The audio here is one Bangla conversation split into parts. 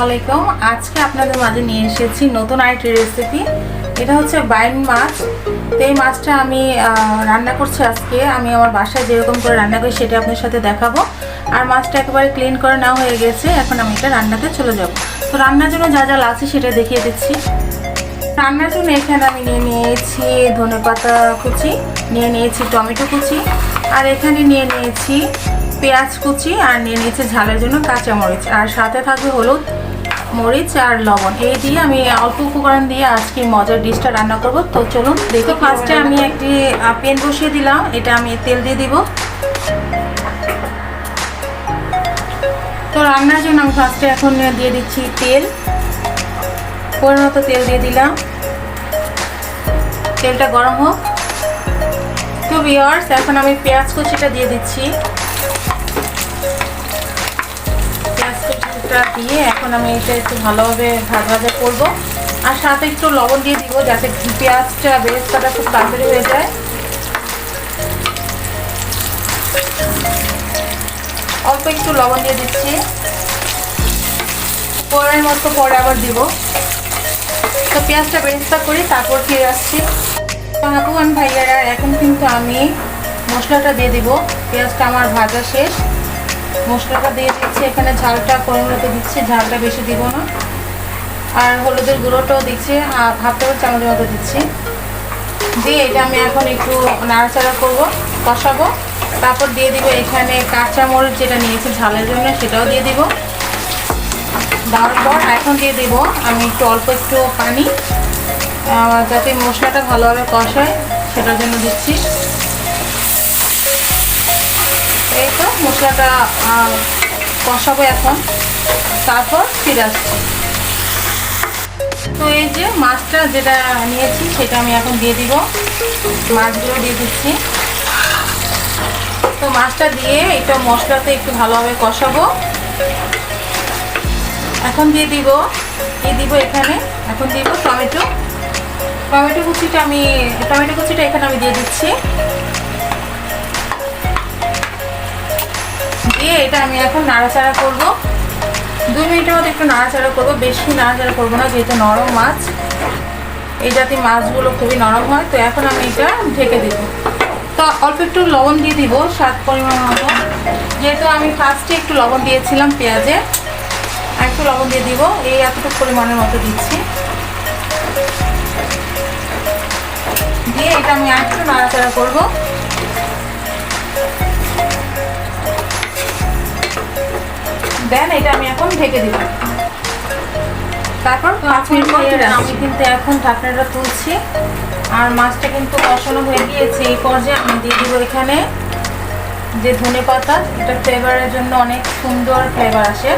আলাইকুম। আজকে আপনাদের মাঝে নিয়ে এসেছি নতুন আরেকটি রেসিপি। এটা হচ্ছে বাইন মাছ। তো এই মাছটা আমি রান্না করছি আজকে। আমি আমার বাসায় যেরকম করে রান্না করি সেটা আপনার সাথে দেখাবো। আর মাছটা একেবারে ক্লিন করে নেওয়া হয়ে গেছে। এখন আমি এটা রান্নাতে চলে যাব। তো রান্নার জন্য যা যা লাগছে সেটা দেখিয়ে দিচ্ছি। রান্নার জন্য এখানে আমি নিয়ে নিয়েছি ধনেপাতা কুচি, নিয়ে নিয়েছি টমেটো কুচি, আর এখানে নিয়ে নিয়েছি পেঁয়াজ কুচি, আর নিয়ে নিয়েছি ঝালের জন্য কাঁচামরিচ, আর সাথে থাকবে হলুদ, মরিচ আর লবণ। এই দিয়ে আমি অল্প উপকরণ দিয়ে আজকে মজার ডিশটা রান্না করব। তো চলুন দেখো। ফার্স্টে আমি একটি প্যান বসিয়ে দিলাম। এটা আমি তেল দিয়ে দিব। তো রান্নার জন্য আমি ফার্স্টে এখন দিয়ে দিচ্ছি তেল। পরিমাণ মতো তেল দিয়ে দিলাম। তেলটা গরম হোক। তো ভিউয়ার্স, এখন আমি পেঁয়াজ কুচিটা দিয়ে দিচ্ছি। পেঁয়াজ কুচিটা দিয়ে এখন আমি এটা একটু ভালোভাবে ভাজা করবো। আর সাথে একটু লবণ দিয়ে দিব যাতে পেঁয়াজটা বেরেস্তাটা খুব তাড়াতাড়ি হয়ে যায়। অল্প একটু লবণ দিয়ে দিচ্ছি। পরের মতো পরে আবার দিব। তো পেঁয়াজটা বেরেস্তা করি, তারপর ফিরে আসছি। আপুয়ান ভাইয়ারা, এখন কিন্তু আমি মশলাটা দিয়ে দিব। পেঁয়াজটা আমার ভাজা শেষ। মশলাটা দিয়ে দিচ্ছি। এখানে ঝালটা পরিমাণ মতো দিচ্ছি, ঝালটা বেশি দিব না। আর হলুদের গুঁড়োটাও দিচ্ছি, হাফ টেবিল চামচের মতো দিচ্ছি। দিয়ে এটা আমি এখন একটু নাড়াচাড়া করবো, কষাবো। তারপর দিয়ে দিব এখানে কাঁচামরিচ যেটা নিয়েছি ঝালের জন্য, সেটাও দিয়ে দিব। দেওয়ার পর এখন দিয়ে দিব আমি অল্প একটু পানি, যাতে মশলাটা ভালোভাবে কষায় সেটার জন্য দিচ্ছি। এই তো মশলাটা কষাবো এখন, তারপর ফিরে আসছি। তো এই যে মাছটা যেটা নিয়েছি সেটা আমি এখন দিয়ে দিব। মাছগুলো দিয়ে দিচ্ছি। তো মাছটা দিয়ে এটা মশলাতে একটু ভালোভাবে কষাবো। এখন দিয়ে দিব এখানে, এখন দিব টমেটো কুচিটা এখানে আমি দিয়ে দিচ্ছি। দিয়ে এটা আমি এখন নাড়াচাড়া করব। 2 মিনিটের মতো একটু নাড়াচাড়া করবো, বেশি নাড়াচাড়া করবো না, যেহেতু নরম মাছ। এই জাতীয় মাছগুলো খুবই নরম হয়। তো এখন আমি এটা ঢেকে দিব। তো অল্প একটু লবণ দিয়ে দিব, স্বাদ পরিমাণ মতো। যেহেতু আমি ফার্স্টে একটু লবণ দিয়েছিলাম পেঁয়াজে, একটু লবণ দিয়ে দিব। এই এতটুকু পরিমাণের মতো দিচ্ছি। দিয়ে এটা আমি একটু নাড়াচাড়া করব। দেন এটা আমি এখন ঢেকে দিব। তারপর 5 মিনিট পরে আমি কিন্তু এখন ঢাকনাটা তুলছি। আর মাছটা কিন্তু কষানো হয়ে গিয়েছে। এই পর্যায়ে আমি দিয়ে দিব এখানে যে ধনেপাতা। এটা ফ্লেভারের জন্য অনেক সুন্দর ফ্লেভার আসে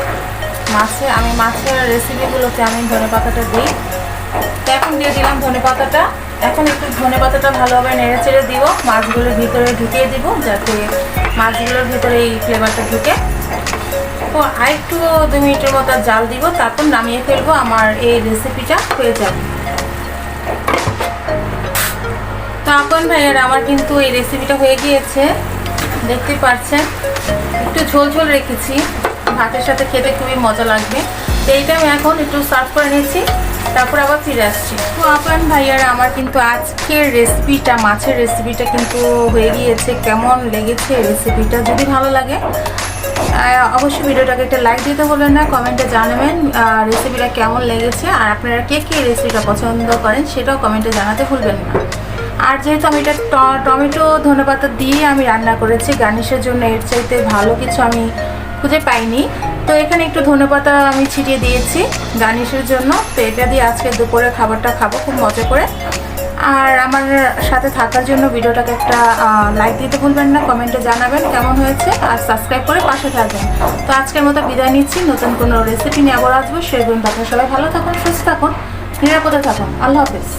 মাছে। আমি মাছের রেসিপিগুলোতে আমি ধনেপাতাটা দিই। তো এখন দিয়ে দিলাম ধনেপাতাটা। এখন একটু ধনেপাতাটা ভালোভাবে নেড়ে চেড়ে দিব। মাছগুলোর ভিতরে ঢুকিয়ে দিব যাতে মাছগুলোর ভিতরে এই ফ্লেভারটা ঢুকে। তো আরেকটু 2 মিনিটের মতো জাল দিব, তারপর নামিয়ে ফেলবো। আমার এই রেসিপিটা হয়ে যাবে। তো আপন ভাইয়ের, আমার কিন্তু এই রেসিপিটা হয়ে গিয়েছে, দেখতে পাচ্ছেন। একটু ঝোল ঝোল রেখেছি, ভাতের সাথে খেতে খুবই মজা লাগবে। তো এইটা আমি এখন একটু সার্ভ করে নিয়েছি, তারপর আবার ফিরে আসছি। তো আপন ভাইয়ারা, আমার কিন্তু আজকের রেসিপিটা, মাছের রেসিপিটা কিন্তু হয়ে গিয়েছে। কেমন লেগেছে রেসিপিটা? যদি ভালো লাগে অবশ্যই ভিডিওটাকে একটা লাইক দিতে বলবেন না, কমেন্টে জানাবেন রেসিপিটা কেমন লেগেছে। আর আপনারা কে রেসিপিটা পছন্দ করেন সেটাও কমেন্টে জানাতে ভুলবেন না। আর যেহেতু আমি এটা টমেটো ধনেপাতা দিয়ে আমি রান্না করেছি, গার্নিশের জন্য এর চাইতে ভালো কিছু আমি খুঁজে পাইনি। তো এখানে একটু ধনেপাতা আমি ছিটিয়ে দিয়েছি গার্নিশের জন্য। তো এটা দিয়ে আজকে দুপুরে খাবারটা খাবো খুব মজা করে। আর আমার সাথে থাকার জন্য ভিডিওটাকে একটা লাইক দিতে ভুলবেন না, কমেন্টে জানাবেন কেমন হয়েছে, আর সাবস্ক্রাইব করে পাশে থাকবেন। তো আজকের মতো বিদায় নিচ্ছি। নতুন কোনো রেসিপি নিয়ে আবার আসবো। সেই পর্যন্ত আপনারা সবাই ভালো থাকুন, সুস্থ থাকুন, নিরাপদে থাকুন। আল্লাহ হাফেজ।